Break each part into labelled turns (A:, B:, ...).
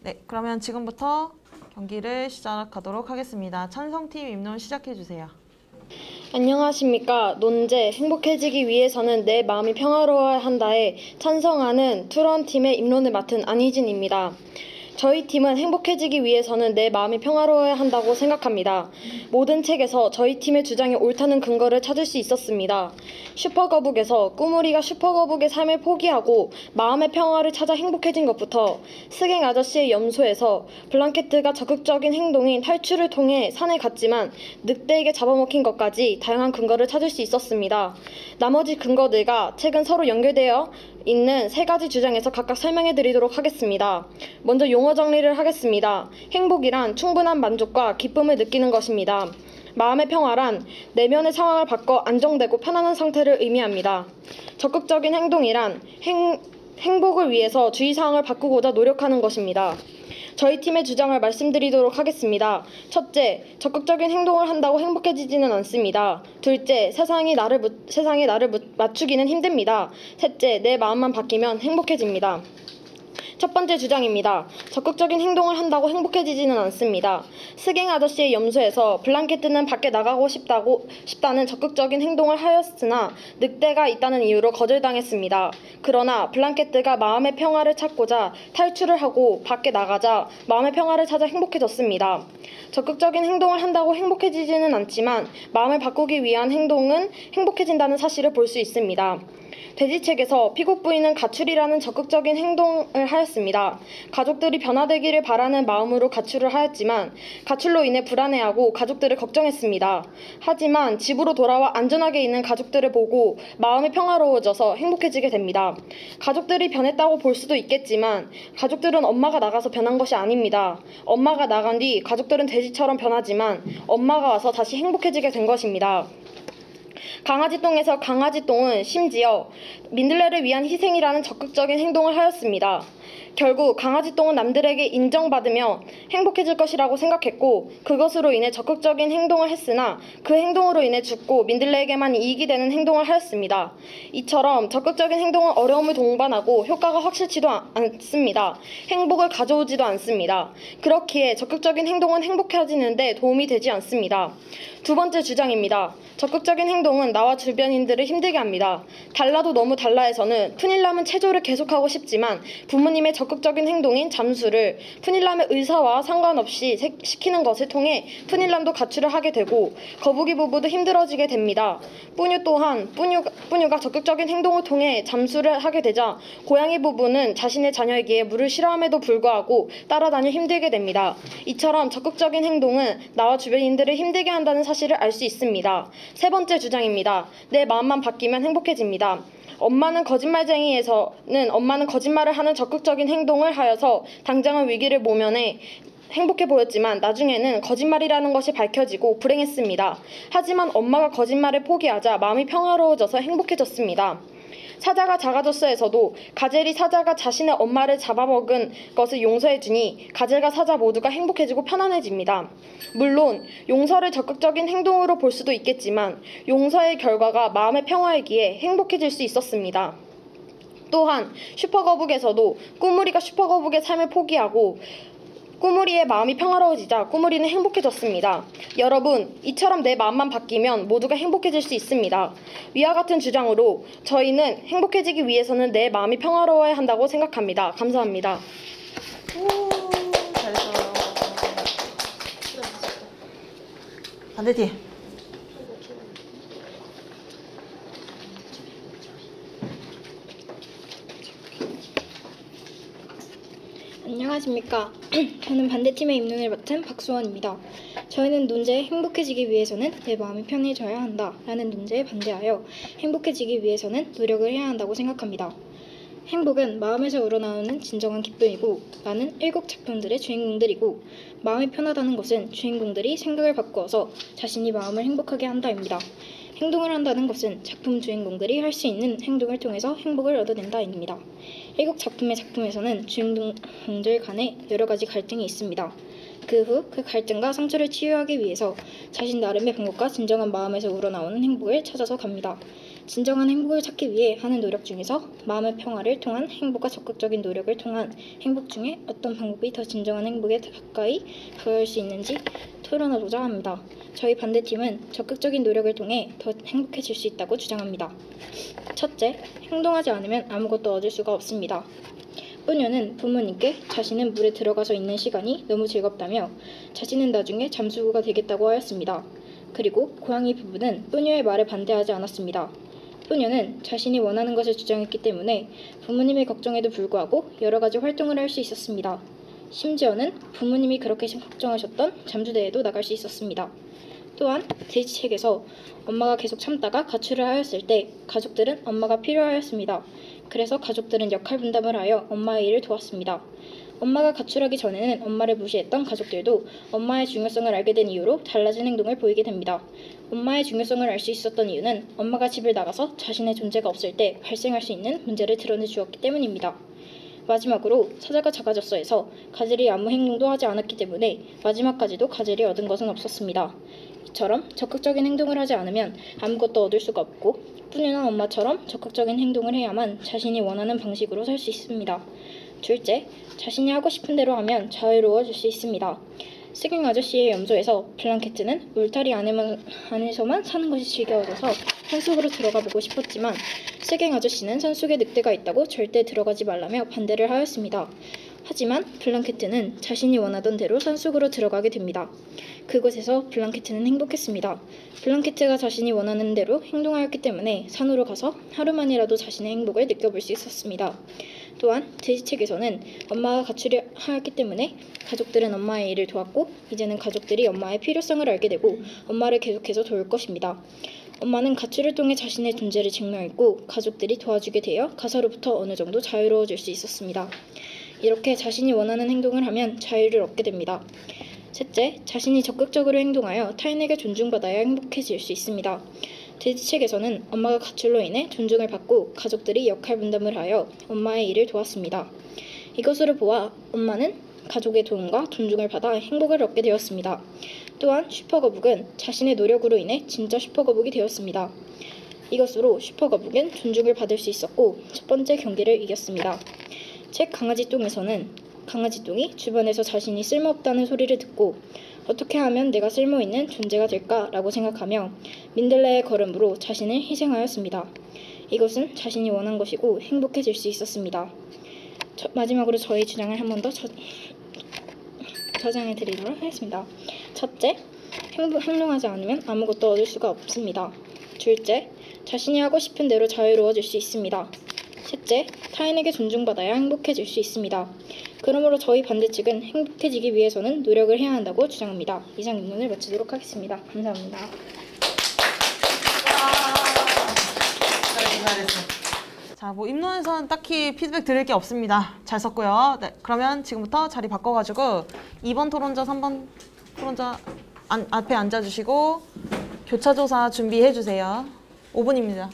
A: 네, 그러면 지금부터 경기를 시작하도록 하겠습니다. 찬성팀 입론 시작해주세요.
B: 안녕하십니까. 논제 행복해지기 위해서는 내 마음이 평화로워야 한다에 찬성하는 투런팀의 입론을 맡은 안희진입니다. 저희 팀은 행복해지기 위해서는 내 마음이 평화로워야 한다고 생각합니다. 모든 책에서 저희 팀의 주장이 옳다는 근거를 찾을 수 있었습니다. 슈퍼거북에서 꾸물이가 슈퍼거북의 삶을 포기하고 마음의 평화를 찾아 행복해진 것부터 스갱 아저씨의 염소에서 블랑케트가 적극적인 행동인 탈출을 통해 산에 갔지만 늑대에게 잡아먹힌 것까지 다양한 근거를 찾을 수 있었습니다. 나머지 근거들과 책은 서로 연결되어 있는 세 가지 주장에서 각각 설명해 드리도록 하겠습니다. 먼저 용어 정리를 하겠습니다. 행복이란 충분한 만족과 기쁨을 느끼는 것입니다. 마음의 평화란 내면의 상황을 바꿔 안정되고 편안한 상태를 의미합니다. 적극적인 행동이란 행복을 위해서 주위 상황을 바꾸고자 노력하는 것입니다. 저희 팀의 주장을 말씀드리도록 하겠습니다. 첫째, 적극적인 행동을 한다고 행복해지지는 않습니다. 둘째, 세상에 나를 맞추기는 힘듭니다. 셋째, 내 마음만 바뀌면 행복해집니다. 첫 번째 주장입니다. 적극적인 행동을 한다고 행복해지지는 않습니다. 스갱 아저씨의 염소에서 블랑케트는 밖에 나가고 싶다는 적극적인 행동을 하였으나 늑대가 있다는 이유로 거절당했습니다. 그러나 블랑케트가 마음의 평화를 찾고자 탈출을 하고 밖에 나가자 마음의 평화를 찾아 행복해졌습니다. 적극적인 행동을 한다고 행복해지지는 않지만 마음을 바꾸기 위한 행동은 행복해진다는 사실을 볼 수 있습니다. 돼지책에서 피국 부인은 가출이라는 적극적인 행동을 하였습니다. 가족들이 변화되기를 바라는 마음으로 가출을 하였지만 가출로 인해 불안해하고 가족들을 걱정했습니다. 하지만 집으로 돌아와 안전하게 있는 가족들을 보고 마음이 평화로워져서 행복해지게 됩니다. 가족들이 변했다고 볼 수도 있겠지만 가족들은 엄마가 나가서 변한 것이 아닙니다. 엄마가 나간 뒤 가족들은 돼지처럼 변하지만 엄마가 와서 다시 행복해지게 된 것입니다. 강아지똥에서 강아지똥은 심지어 민들레를 위한 희생이라는 적극적인 행동을 하였습니다. 결국 강아지똥은 남들에게 인정받으며 행복해질 것이라고 생각했고 그것으로 인해 적극적인 행동을 했으나 그 행동으로 인해 죽고 민들레에게만 이익이 되는 행동을 하였습니다. 이처럼 적극적인 행동은 어려움을 동반하고 효과가 확실치도 않습니다. 행복을 가져오지도 않습니다. 그렇기에 적극적인 행동은 행복해지는 데 도움이 되지 않습니다. 두 번째 주장입니다. 적극적인 행동은 나와 주변인들을 힘들게 합니다. 달라도 너무 달라해서는 푸닐람은 체조를 계속하고 싶지만 부모님의 적극적인 행동인 잠수를 푸닐람의 의사와 상관없이 시키는 것을 통해 푸닐람도 가출을 하게 되고 거북이 부부도 힘들어지게 됩니다. 뿌뉴 또한 뿌뉴가 적극적인 행동을 통해 잠수를 하게 되자 고양이 부부는 자신의 자녀에게 물을 싫어함에도 불구하고 따라다녀 힘들게 됩니다. 이처럼 적극적인 행동은 나와 주변인들을 힘들게 한다는 사실을 알 수 있습니다. 세 번째 주장입니다. 내 마음만 바뀌면 행복해집니다. 엄마는 거짓말을 하는 적극적인 행동을 하여서 당장은 위기를 모면해 행복해 보였지만 나중에는 거짓말이라는 것이 밝혀지고 불행했습니다. 하지만 엄마가 거짓말을 포기하자 마음이 평화로워져서 행복해졌습니다. 사자가 작아졌어에서도 가젤이 사자가 자신의 엄마를 잡아먹은 것을 용서해주니 가젤과 사자 모두가 행복해지고 편안해집니다. 물론 용서를 적극적인 행동으로 볼 수도 있겠지만 용서의 결과가 마음의 평화이기에 행복해질 수 있었습니다. 또한 슈퍼거북에서도 꾸물이가 슈퍼거북의 삶을 포기하고 꾸물이의 마음이 평화로워지자 꾸물이는 행복해졌습니다. 여러분, 이처럼 내 마음만 바뀌면 모두가 행복해질 수 있습니다. 위와 같은 주장으로 저희는 행복해지기 위해서는 내 마음이 평화로워야 한다고 생각합니다. 감사합니다.
A: 잘했어요. 반대팀.
C: 안녕하십니까. 저는 반대팀의 입론을 맡은 박수원입니다. 저희는 논제에 행복해지기 위해서는 내 마음이 편해져야 한다 라는 논제에 반대하여 행복해지기 위해서는 노력을 해야 한다고 생각합니다. 행복은 마음에서 우러나오는 진정한 기쁨이고 나는 7 작품들의 주인공들이고 마음이 편하다는 것은 주인공들이 생각을 바꾸어서 자신이 마음을 행복하게 한다입니다. 행동을 한다는 것은 작품 주인공들이 할 수 있는 행동을 통해서 행복을 얻어낸다입니다. 7 작품의 작품에서는 주인공들 간에 여러 가지 갈등이 있습니다. 그 후 그 갈등과 상처를 치유하기 위해서 자신 나름의 방법과 진정한 마음에서 우러나오는 행복을 찾아서 갑니다. 진정한 행복을 찾기 위해 하는 노력 중에서 마음의 평화를 통한 행복과 적극적인 노력을 통한 행복 중에 어떤 방법이 더 진정한 행복에 가까이 다가갈 수 있는지 토론하고자 합니다. 저희 반대팀은 적극적인 노력을 통해 더 행복해질 수 있다고 주장합니다. 첫째, 행동하지 않으면 아무것도 얻을 수가 없습니다. 뿌녀는 부모님께 자신은 물에 들어가서 있는 시간이 너무 즐겁다며 자신은 나중에 잠수부가 되겠다고 하였습니다. 그리고 고양이 부부는 뿌녀의 말에 반대하지 않았습니다. 뿌녀는 자신이 원하는 것을 주장했기 때문에 부모님의 걱정에도 불구하고 여러 가지 활동을 할 수 있었습니다. 심지어는 부모님이 그렇게 걱정하셨던 잠수대에도 나갈 수 있었습니다. 또한 돼지책에서 엄마가 계속 참다가 가출을 하였을 때 가족들은 엄마가 필요하였습니다. 그래서 가족들은 역할 분담을 하여 엄마의 일을 도왔습니다. 엄마가 가출하기 전에는 엄마를 무시했던 가족들도 엄마의 중요성을 알게 된 이후로 달라진 행동을 보이게 됩니다. 엄마의 중요성을 알 수 있었던 이유는 엄마가 집을 나가서 자신의 존재가 없을 때 발생할 수 있는 문제를 드러내 주었기 때문입니다. 마지막으로 사자가 작아졌어에서 가젤이 아무 행동도 하지 않았기 때문에 마지막까지도 가젤이 얻은 것은 없었습니다. 이처럼 적극적인 행동을 하지 않으면 아무것도 얻을 수가 없고 뿌녀나 엄마처럼 적극적인 행동을 해야만 자신이 원하는 방식으로 살 수 있습니다. 둘째, 자신이 하고 싶은 대로 하면 자유로워질 수 있습니다. 스깅 아저씨의 염소에서 블랑케트는 울타리 안에서만 사는 것이 지겨워져서 산속으로 들어가 보고 싶었지만 스깅 아저씨는 산속에 늑대가 있다고 절대 들어가지 말라며 반대를 하였습니다. 하지만 블랑케트는 자신이 원하던 대로 산속으로 들어가게 됩니다. 그곳에서 블랑케트는 행복했습니다. 블랑케트가 자신이 원하는 대로 행동하였기 때문에 산으로 가서 하루만이라도 자신의 행복을 느껴볼 수 있었습니다. 또한 돼지책에서는 엄마가 가출하였기 때문에 가족들은 엄마의 일을 도왔고 이제는 가족들이 엄마의 필요성을 알게 되고 엄마를 계속해서 도울 것입니다. 엄마는 가출을 통해 자신의 존재를 증명했고 가족들이 도와주게 되어 가사로부터 어느 정도 자유로워질 수 있었습니다. 이렇게 자신이 원하는 행동을 하면 자유를 얻게 됩니다. 셋째, 자신이 적극적으로 행동하여 타인에게 존중받아야 행복해질 수 있습니다. 돼지책에서는 엄마가 가출로 인해 존중을 받고 가족들이 역할 분담을 하여 엄마의 일을 도왔습니다. 이것으로 보아 엄마는 가족의 도움과 존중을 받아 행복을 얻게 되었습니다. 또한 슈퍼거북은 자신의 노력으로 인해 진짜 슈퍼거북이 되었습니다. 이것으로 슈퍼거북은 존중을 받을 수 있었고 첫 번째 경기를 이겼습니다. 책 강아지똥에서는 강아지똥이 주변에서 자신이 쓸모없다는 소리를 듣고 어떻게 하면 내가 쓸모있는 존재가 될까라고 생각하며 민들레의 걸음으로 자신을 희생하였습니다. 이것은 자신이 원한 것이고 행복해질 수 있었습니다. 마지막으로 저희 주장을 한 번 더 저장해 드리도록 하겠습니다. 첫째, 행동하지 않으면 아무것도 얻을 수가 없습니다. 둘째, 자신이 하고 싶은 대로 자유로워질 수 있습니다. 셋째, 타인에게 존중받아야 행복해질 수 있습니다. 그러므로 저희 반대 측은 행복해지기 위해서는 노력을 해야 한다고 주장합니다. 이상 입론을 마치도록 하겠습니다. 감사합니다.
A: 잘했어. 자, 뭐 입론에서는 딱히 피드백 드릴 게 없습니다. 잘 썼고요. 네, 그러면 지금부터 자리 바꿔가지고 2번 토론자, 3번 토론자 앞에 앉아주시고 교차조사 준비해주세요. 5분입니다.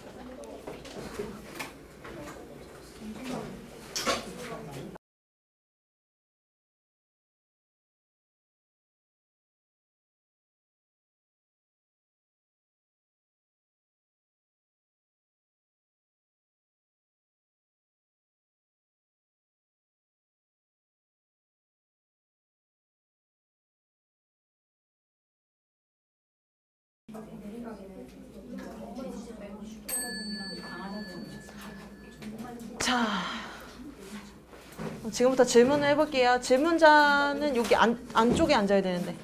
A: 자, 지금부터 질문을 해볼게요. 질문자는 여기 안쪽에 앉아야 되는데.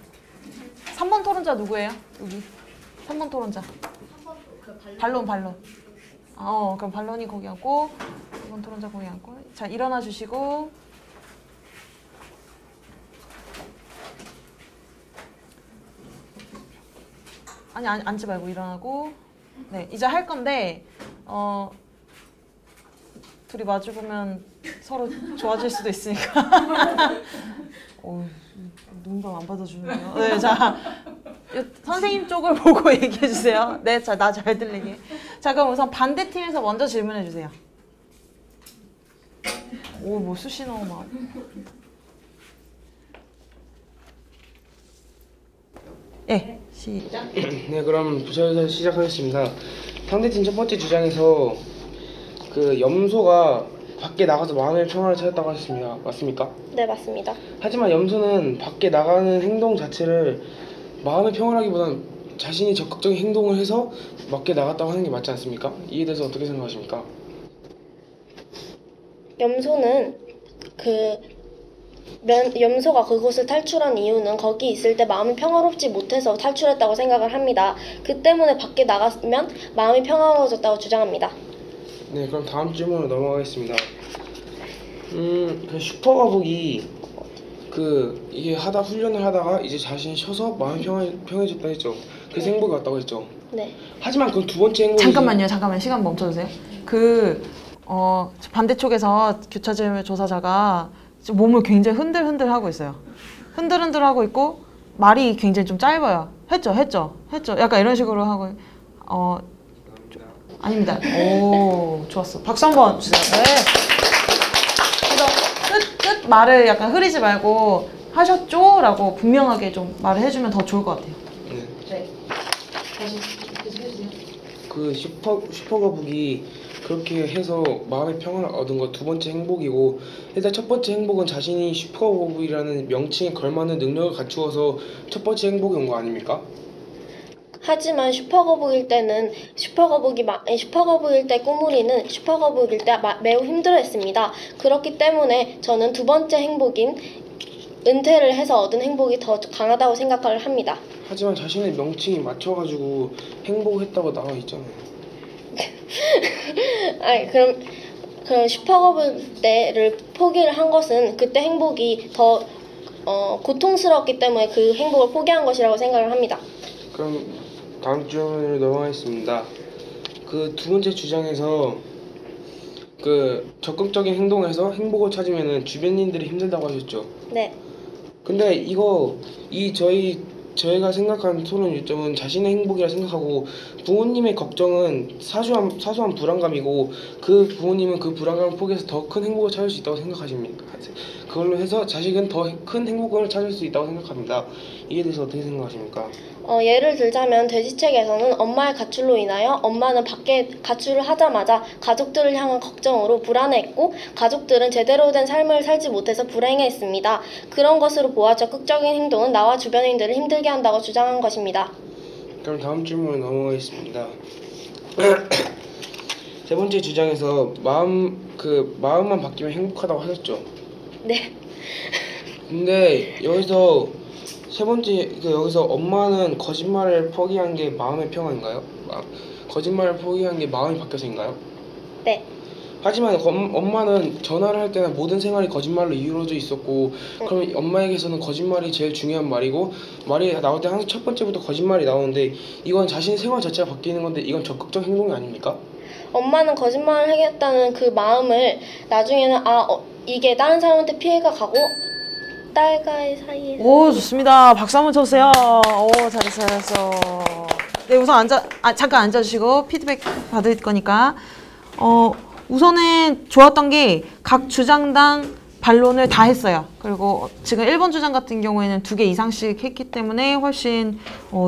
A: 3번 토론자 누구예요? 여기. 3번 토론자. 반론. 그럼 반론이 거기 앉고 2번 토론자 거기 앉고. 자, 일어나 주시고. 아니, 앉지 말고 일어나고. 네, 이제 할 건데 둘이 마주보면 서로 좋아질 수도 있으니까. 농담 안 받아주는데요. 네, 자, 선생님 쪽을 보고 얘기해 주세요. 네, 자, 나 잘 들리게. 자, 그럼 우선 반대팀에서 먼저 질문해 주세요. 뭐 수시 너무 많아. 네, 시작.
D: 네, 그럼 부처에서 시작하겠습니다. 상대팀 첫 번째 주장에서 그 염소가 밖에 나가서 마음의 평화를 찾았다고 하셨습니다. 맞습니까?
B: 네, 맞습니다.
D: 하지만 염소는 밖에 나가는 행동 자체를 마음의 평화라기보다는 자신이 적극적인 행동을 해서 밖에 나갔다고 하는 게 맞지 않습니까? 이에 대해서 어떻게 생각하십니까?
B: 염소는 염소가 그곳을 탈출한 이유는 거기 있을 때 마음이 평화롭지 못해서 탈출했다고 생각을 합니다. 그 때문에 밖에 나가면 마음이 평화로워졌다고 주장합니다.
D: 네, 그럼 다음 질문으로 넘어가겠습니다. 그 슈퍼거북이 이게 훈련을 하다가 이제 자신이 쉬어서 마음이 평해졌다 했죠. 그래서 행복이 왔다고 했죠.
B: 네.
D: 하지만 그건 두 번째 행복이
A: 잠깐만 시간 멈춰주세요. 반대쪽에서 교차질문 조사자가 몸을 굉장히 흔들흔들 하고 있어요. 흔들흔들 하고 있고 말이 굉장히 좀 짧아요. 했죠. 약간 이런 식으로 하고 아닙니다. 오, 좋았어. 박수 한번 주세요. 네. 그래서 끝 말을 약간 흐리지 말고 하셨죠? 라고 분명하게 좀 말을 해주면 더 좋을 것 같아요. 네. 다시 해주세요.
D: 그 슈퍼거북이 그렇게 해서 마음의 평화를 얻은 거 두 번째 행복이고, 일단 첫 번째 행복은 자신이 슈퍼거북이라는 명칭에 걸맞는 능력을 갖추어서 첫 번째 행복이 온 거 아닙니까?
B: 하지만 슈퍼거북일 때 꾸물이는 슈퍼거북일 때 매우 힘들어했습니다. 그렇기 때문에 저는 두 번째 행복인 은퇴를 해서 얻은 행복이 더 강하다고 생각을 합니다.
D: 하지만 자신의 명칭이 맞춰가지고 행복했다고 나와 있잖아요.
B: 아니, 그럼 슈퍼거북 때를 포기를 한 것은 그때 행복이 더 고통스러웠기 때문에 그 행복을 포기한 것이라고 생각을 합니다.
D: 그럼 다음 질문으로 넘어가겠습니다. 그 두 번째 주장에서 적극적인 행동을 해서 행복을 찾으면은 주변인들이 힘들다고 하셨죠.
B: 네.
D: 근데 저희가 생각하는 토론 요점은 자신의 행복이라 생각하고, 부모님의 걱정은 사소한 불안감이고, 그 부모님은 그 불안감을 포기해서 더 큰 행복을 찾을 수 있다고 생각하십니까? 그걸로 해서 자식은 더 큰 행복을 찾을 수 있다고 생각합니다. 이에 대해서 어떻게 생각하십니까?
B: 예를 들자면 돼지책에서는 엄마의 가출로 인하여 엄마는 밖에 가출을 하자마자 가족들을 향한 걱정으로 불안해했고, 가족들은 제대로 된 삶을 살지 못해서 불행해했습니다. 그런 것으로 보아 적극적인 행동은 나와 주변인들을 힘들게 한다고 주장한 것입니다.
D: 그럼 다음 질문으로 넘어가겠습니다. 세 번째 주장에서 마음만 바뀌면 행복하다고 하셨죠.
B: 네.
D: 근데 여기서 여기서 엄마는 거짓말을 포기한 게 마음의 평화인가요? 거짓말을 포기한 게 마음이 바뀌어서인가요?
B: 네.
D: 하지만 엄마는 전화를 할 때는 모든 생활이 거짓말로 이루어져 있었고, 그럼 엄마에게서는 거짓말이 제일 중요한 말이고, 말이 나올 때 항상 첫 번째부터 거짓말이 나오는데, 이건 자신의 생활 자체가 바뀌는 건데 이건 적극적 행동이 아닙니까?
B: 엄마는 거짓말을 하겠다는 그 마음을 나중에는 이게 다른 사람한테 피해가 가고 딸과의 사이에.
A: 오, 좋습니다. 박수 한번 쳐주세요. 오, 잘했어. 네, 우선 잠깐 앉아주시고 피드백 받을 거니까. 우선은 좋았던 게 각 주장당 반론을 다 했어요. 그리고 지금 1번 주장 같은 경우에는 2개 이상씩 했기 때문에 훨씬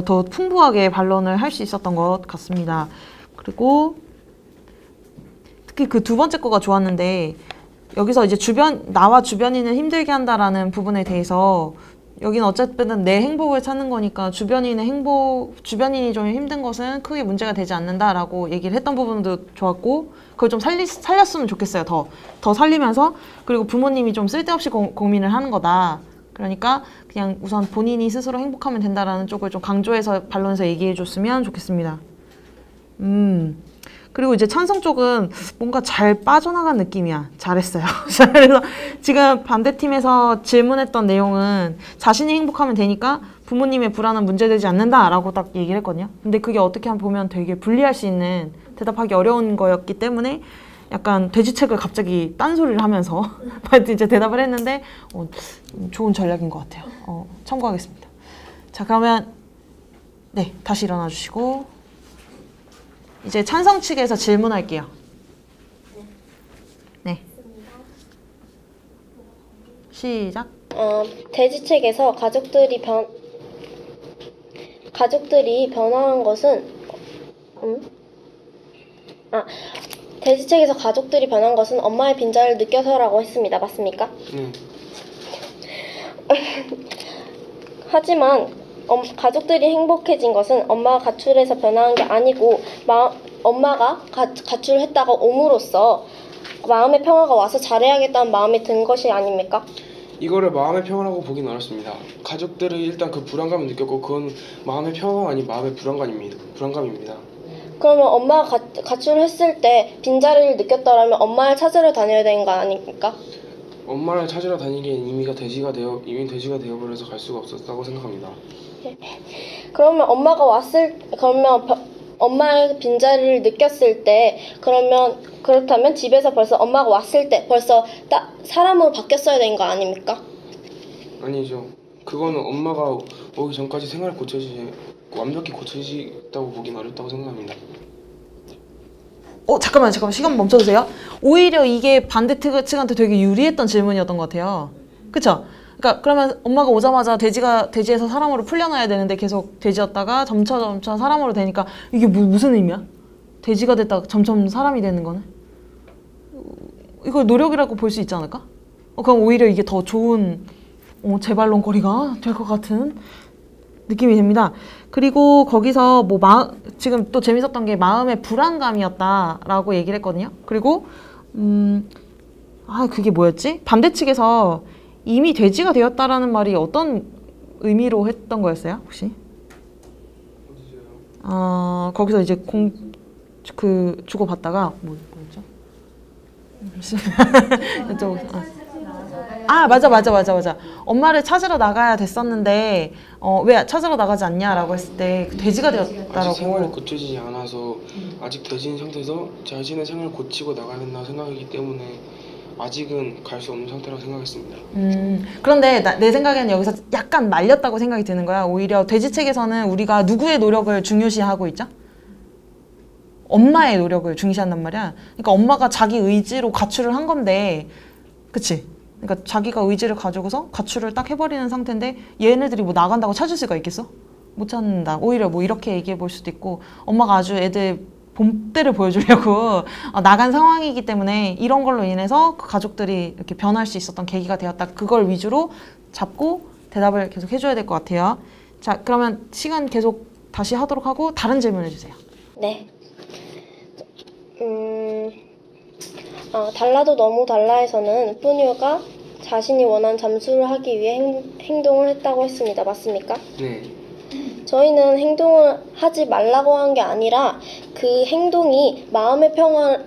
A: 더 풍부하게 반론을 할 수 있었던 것 같습니다. 그리고 특히 그 두 번째 거가 좋았는데, 여기서 이제 나와 주변인을 힘들게 한다라는 부분에 대해서, 여기는 어쨌든 내 행복을 찾는 거니까 주변인이 좀 힘든 것은 크게 문제가 되지 않는다라고 얘기를 했던 부분도 좋았고, 그걸 좀 살렸으면 좋겠어요. 더 살리면서. 그리고 부모님이 좀 쓸데없이 고민을 하는 거다. 그러니까 그냥 우선 본인이 스스로 행복하면 된다라는 쪽을 좀 강조해서 반론에서 얘기해 줬으면 좋겠습니다. 그리고 이제 찬성 쪽은 뭔가 잘 빠져나간 느낌이야. 잘했어요. 그래서 지금 반대팀에서 질문했던 내용은 자신이 행복하면 되니까 부모님의 불안은 문제되지 않는다라고 딱 얘기를 했거든요. 근데 그게 어떻게 보면 되게 분리할 수 있는, 대답하기 어려운 거였기 때문에 약간 돼지책을 갑자기 딴소리를 하면서 이제 대답을 했는데 좋은 전략인 것 같아요. 참고하겠습니다. 자, 그러면 네, 다시 일어나 주시고 이제 찬성 측에서 질문할게요. 네. 시작.
B: 돼지책에서 가족들이 변화한 것은 돼지책에서 가족들이 변한 것은 엄마의 빈자를 느껴서라고 했습니다. 맞습니까?
D: 네.
B: 하지만 가족들이 행복해진 것은 엄마가 가출해서 변화한 게 아니고 엄마가 가출을 했다가 옴으로써 마음의 평화가 와서 잘해야겠다는 마음이 든 것이 아닙니까?
D: 이거를 마음의 평화라고 보긴 어렵습니다. 가족들이 일단 그 불안감을 느꼈고 그건 마음의 평화가 아닌 마음의 불안감입니다.
B: 그러면 엄마가 가출을 했을 때 빈자리를 느꼈다라면 엄마를 찾으러 다녀야 되는 거 아닙니까?
D: 엄마를 찾으러 다니기엔 이미 돼지가 되어버려서 갈 수가 없었다고 생각합니다.
B: 그러면 엄마의 빈자리를 느꼈을 때 그렇다면 집에서 벌써 엄마가 왔을 때 벌써 딱 사람으로 바뀌었어야 되는 거 아닙니까?
D: 아니죠. 그거는 엄마가 오기 전까지 완벽히 고쳐지다고 보긴 어렵다고 생각합니다.
A: 잠깐만 시간 멈춰주세요. 오히려 이게 반대 측한테 되게 유리했던 질문이었던 것 같아요. 그쵸? 그러니까 그러면 엄마가 오자마자 돼지에서 사람으로 풀려나야 되는데 계속 돼지였다가 점차 사람으로 되니까 이게 무슨 의미야? 돼지가 됐다가 점점 사람이 되는 거는? 이걸 노력이라고 볼 수 있지 않을까? 그럼 오히려 이게 더 좋은 재발론거리가 될 것 같은 느낌이 됩니다. 그리고 거기서 지금 또 재밌었던 게 마음의 불안감이었다라고 얘기를 했거든요. 그리고 그게 뭐였지? 반대 측에서 이미 돼지가 되었다라는 말이 어떤 의미로 했던 거였어요? 혹시? 거기서 이제 주고받다가 뭐였죠? 맞아. 엄마를 찾으러 나가야 됐었는데 왜 찾으러 나가지 않냐라고 했을 때 돼지가 되었다라고.
D: 아직 생활이 고쳐지지 않아서 아직 돼지인 상태에서 자신의 생활을 고치고 나가야 된다고 생각하기 때문에 아직은 갈 수 없는 상태라고 생각했습니다.
A: 그런데 내 생각에는 여기서 약간 말렸다고 생각이 드는 거야. 오히려 돼지책에서는 우리가 누구의 노력을 중요시하고 있죠? 엄마의 노력을 중시한단 말이야. 그러니까 엄마가 자기 의지로 가출을 한 건데, 그치? 그러니까 자기가 의지를 가지고서 가출을 딱 해버리는 상태인데 얘네들이 뭐 나간다고 찾을 수가 있겠어? 못 찾는다. 오히려 뭐 이렇게 얘기해 볼 수도 있고, 엄마가 아주 애들 봄때를 보여주려고 나간 상황이기 때문에 이런 걸로 인해서 그 가족들이 이렇게 변할 수 있었던 계기가 되었다. 그걸 위주로 잡고 대답을 계속 해줘야 될 것 같아요. 자, 그러면 시간 계속 다시 하도록 하고 다른 질문 해주세요.
B: 네. 달라도 너무 달라에서는 뿌뉴가 자신이 원한 잠수를 하기 위해 행동을 했다고 했습니다. 맞습니까?
D: 네.
B: 저희는 행동을 하지 말라고 한 게 아니라 그 행동이 마음의 평화를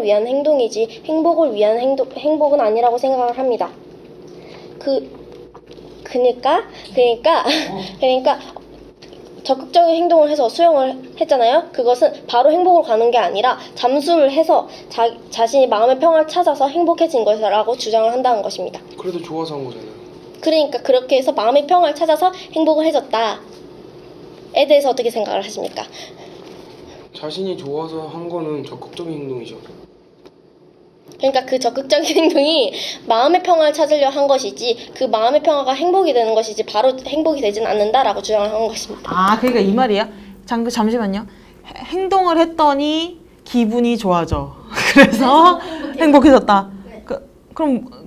B: 위한 행동이지 행복을 위한 행복은 아니라고 생각을 합니다. 그러니까 적극적인 행동을 해서 수영을 했잖아요. 그것은 바로 행복으로 가는 게 아니라 잠수를 해서 자신이 마음의 평화를 찾아서 행복해진 것이라고 주장을 한다는 것입니다.
D: 그래도 좋아서 한 거잖아요.
B: 그러니까 그렇게 해서 마음의 평화를 찾아서 행복을 해줬다에 대해서 어떻게 생각을 하십니까?
D: 자신이 좋아서 한 거는 적극적인 행동이죠.
B: 그러니까 그 적극적인 행동이 마음의 평화를 찾으려 한 것이지 그 마음의 평화가 행복이 되는 것이지 바로 행복이 되진 않는다라고 주장을 한 것입니다.
A: 그러니까 이 말이야? 잠시만요. 행동을 했더니 기분이 좋아져. 그래서 행복해졌다.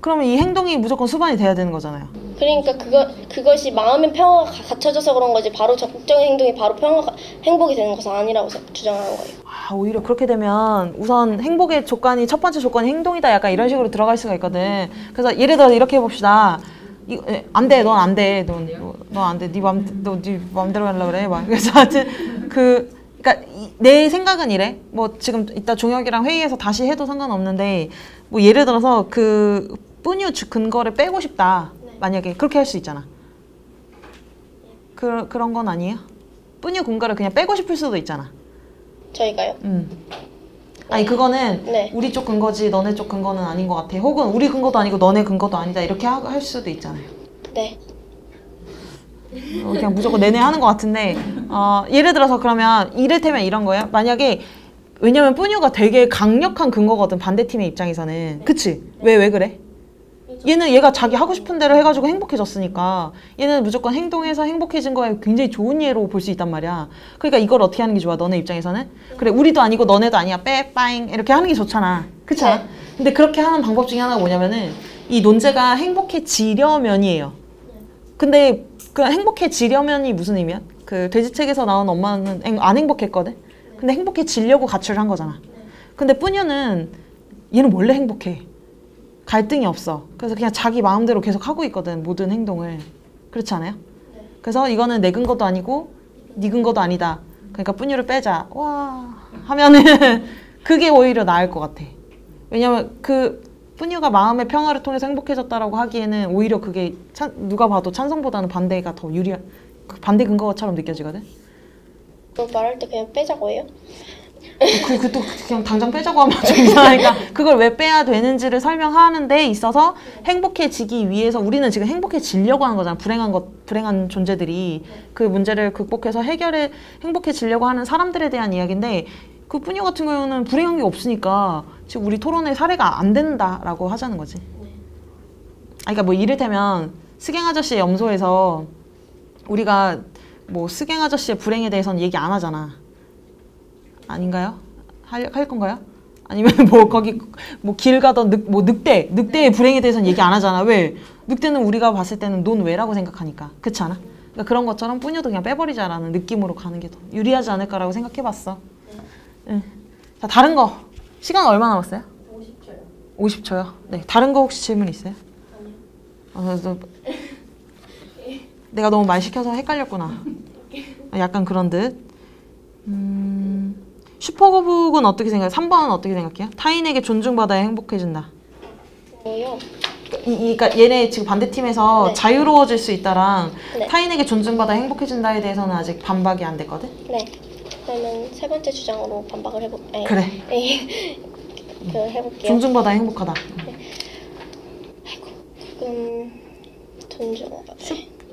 A: 그러면 이 행동이 무조건 수반이 돼야 되는 거잖아요.
B: 그러니까 그것이 마음의 평화가 갖춰져서 그런 거지 바로 적극적인 행동이 바로 행복이 되는 것은 아니라고 주장하는 거예요.
A: 오히려 그렇게 되면 우선 행복의 첫 번째 조건이 행동이다. 약간 이런 식으로 들어갈 수가 있거든. 그래서 예를 들어 이렇게 해봅시다. 안 돼, 넌 안 돼, 넌 안 돼, 네 맘대로 하려고 그래. 그래서 하여튼 그러니까 내 생각은 이래. 뭐 지금 이따 종혁이랑 회의해서 다시 해도 상관없는데 뭐 예를 들어서 그 뿌뉴 근거를 빼고 싶다. 만약에 그렇게 할 수 있잖아. 그런 건 아니에요? 뿌뉴 근거를 그냥 빼고 싶을 수도 있잖아.
B: 저희가요?
A: 아니 그거는
B: 네.
A: 우리 쪽 근거지 너네 쪽 근거는 아닌 것 같아. 혹은 우리 근거도 아니고 너네 근거도 아니다. 이렇게 할 수도 있잖아요.
B: 네.
A: 그냥 무조건 내내 하는 것 같은데 예를 들어서 그러면 이를테면 이런 거예요. 만약에 왜냐면 뿌뉴가 되게 강력한 근거거든. 반대팀의 입장에서는. 그치? 왜 그래? 얘는 얘가 자기 하고 싶은 대로 해가지고 행복해졌으니까 얘는 무조건 행동해서 행복해진 거에 굉장히 좋은 예로 볼 수 있단 말이야. 그러니까 이걸 어떻게 하는 게 좋아? 너네 입장에서는? 그래 우리도 아니고 너네도 아니야. 빠잉 이렇게 하는 게 좋잖아. 그치 않아? 근데 그렇게 하는 방법 중에 하나가 뭐냐면은 이 논제가 행복해지려면이에요. 근데 그 행복해지려면이 무슨 의미야? 그 돼지책에서 나온 엄마는 안 행복했거든? 근데 행복해지려고 가출을 한 거잖아. 근데 뿌녀는 얘는 원래 행복해. 갈등이 없어. 그래서 그냥 자기 마음대로 계속 하고 있거든. 모든 행동을. 그렇지 않아요? 그래서 이거는 내 근거도 아니고 네 근거도 아니다. 그러니까 뿌녀를 빼자. 와 하면은 그게 오히려 나을 것 같아. 왜냐면 그 뿌녀가 마음의 평화를 통해서 행복해졌다라고 하기에는 오히려 그게 누가 봐도 찬성보다는 반대가 더 유리한 그 반대 근거처럼 느껴지거든.
E: 너 말할 때 그냥 빼자고 해요?
A: 또 그냥 당장 빼자고 하면 좀 이상하니까 그걸 왜 빼야 되는지를 설명하는 데 있어서 행복해지기 위해서 우리는 지금 행복해지려고 하는 거잖아. 불행한 존재들이 그 문제를 극복해서 행복해지려고 하는 사람들에 대한 이야기인데 그 뿌녀 같은 경우는 불행한 게 없으니까 지금 우리 토론에 사례가 안 된다라고 하자는 거지. 그러니까 뭐 이를테면 스갱 아저씨의 염소에서 우리가 뭐 스갱 아저씨의 불행에 대해서는 얘기 안 하잖아. 아닌가요? 할 건가요? 아니면 뭐 거기 뭐 길 가던 늑대의 불행에 대해서는 얘기 안 하잖아. 왜? 늑대는 우리가 봤을 때는 논외라고 생각하니까. 그렇지 않아? 그러니까 그런 것처럼 뿌녀도 그냥 빼버리자라는 느낌으로 가는 게 더 유리하지 않을까라고 생각해봤어. 응. 자 다른 거 시간 얼마 남았어요? 50초요. 50초요? 네. 다른 거 혹시 질문 있어요? 아니요. 내가 너무 말 시켜서 헷갈렸구나. 약간 그런 듯. 슈퍼거북은 어떻게 생각해요? 3번은 어떻게 생각해요? 타인에게 존중받아야 행복해진다.
E: 뭐요?
A: 그러니까 얘네 지금 반대팀에서
E: 네.
A: 자유로워질 수 있다랑
E: 네.
A: 타인에게 존중받아야 행복해진다에 대해서는 아직 반박이 안 됐거든?
E: 네. 그러면 세 번째 주장으로 반박을 해볼게요.
A: 그래.
E: 해볼게요.
A: 존중받아야 행복하다.
E: 존중받아야.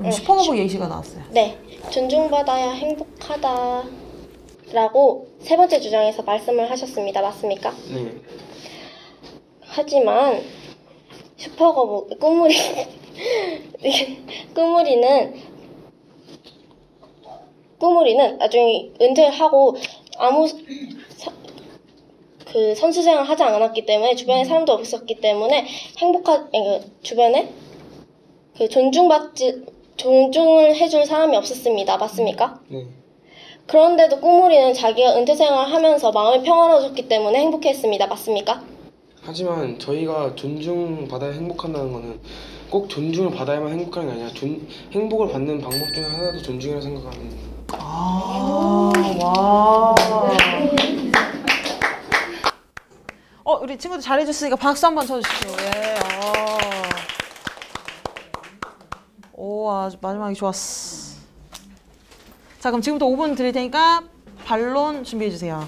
A: 슈퍼거북 예시가 나왔어요.
E: 네. 존중받아야 행복하다라고 세 번째 주장에서 말씀을 하셨습니다. 맞습니까?
D: 네.
E: 하지만 슈퍼거북 꾸물이는 나중에 은퇴를 하고 아무 그 선수 생활을 하지 않았기 때문에 주변에 사람도 없었기 때문에 주변에 그 존중을 해줄 사람이 없었습니다. 맞습니까?
D: 네.
E: 그런데도 꾸물이는 자기가 은퇴 생활을 하면서 마음이 평화로워졌기 때문에 행복했습니다. 맞습니까?
D: 하지만 저희가 존중받아야 행복한다는 거는 꼭 존중을 받아야만 행복한 게 아니라 행복을 받는 방법 중에 하나도 존중이라고 생각하는.
A: 와. 우리 친구들 잘해줬으니까 박수 한번 쳐주십시오. 예. 오, 아주 마지막에 좋았어. 자, 그럼 지금부터 5분 드릴 테니까 반론 준비해주세요.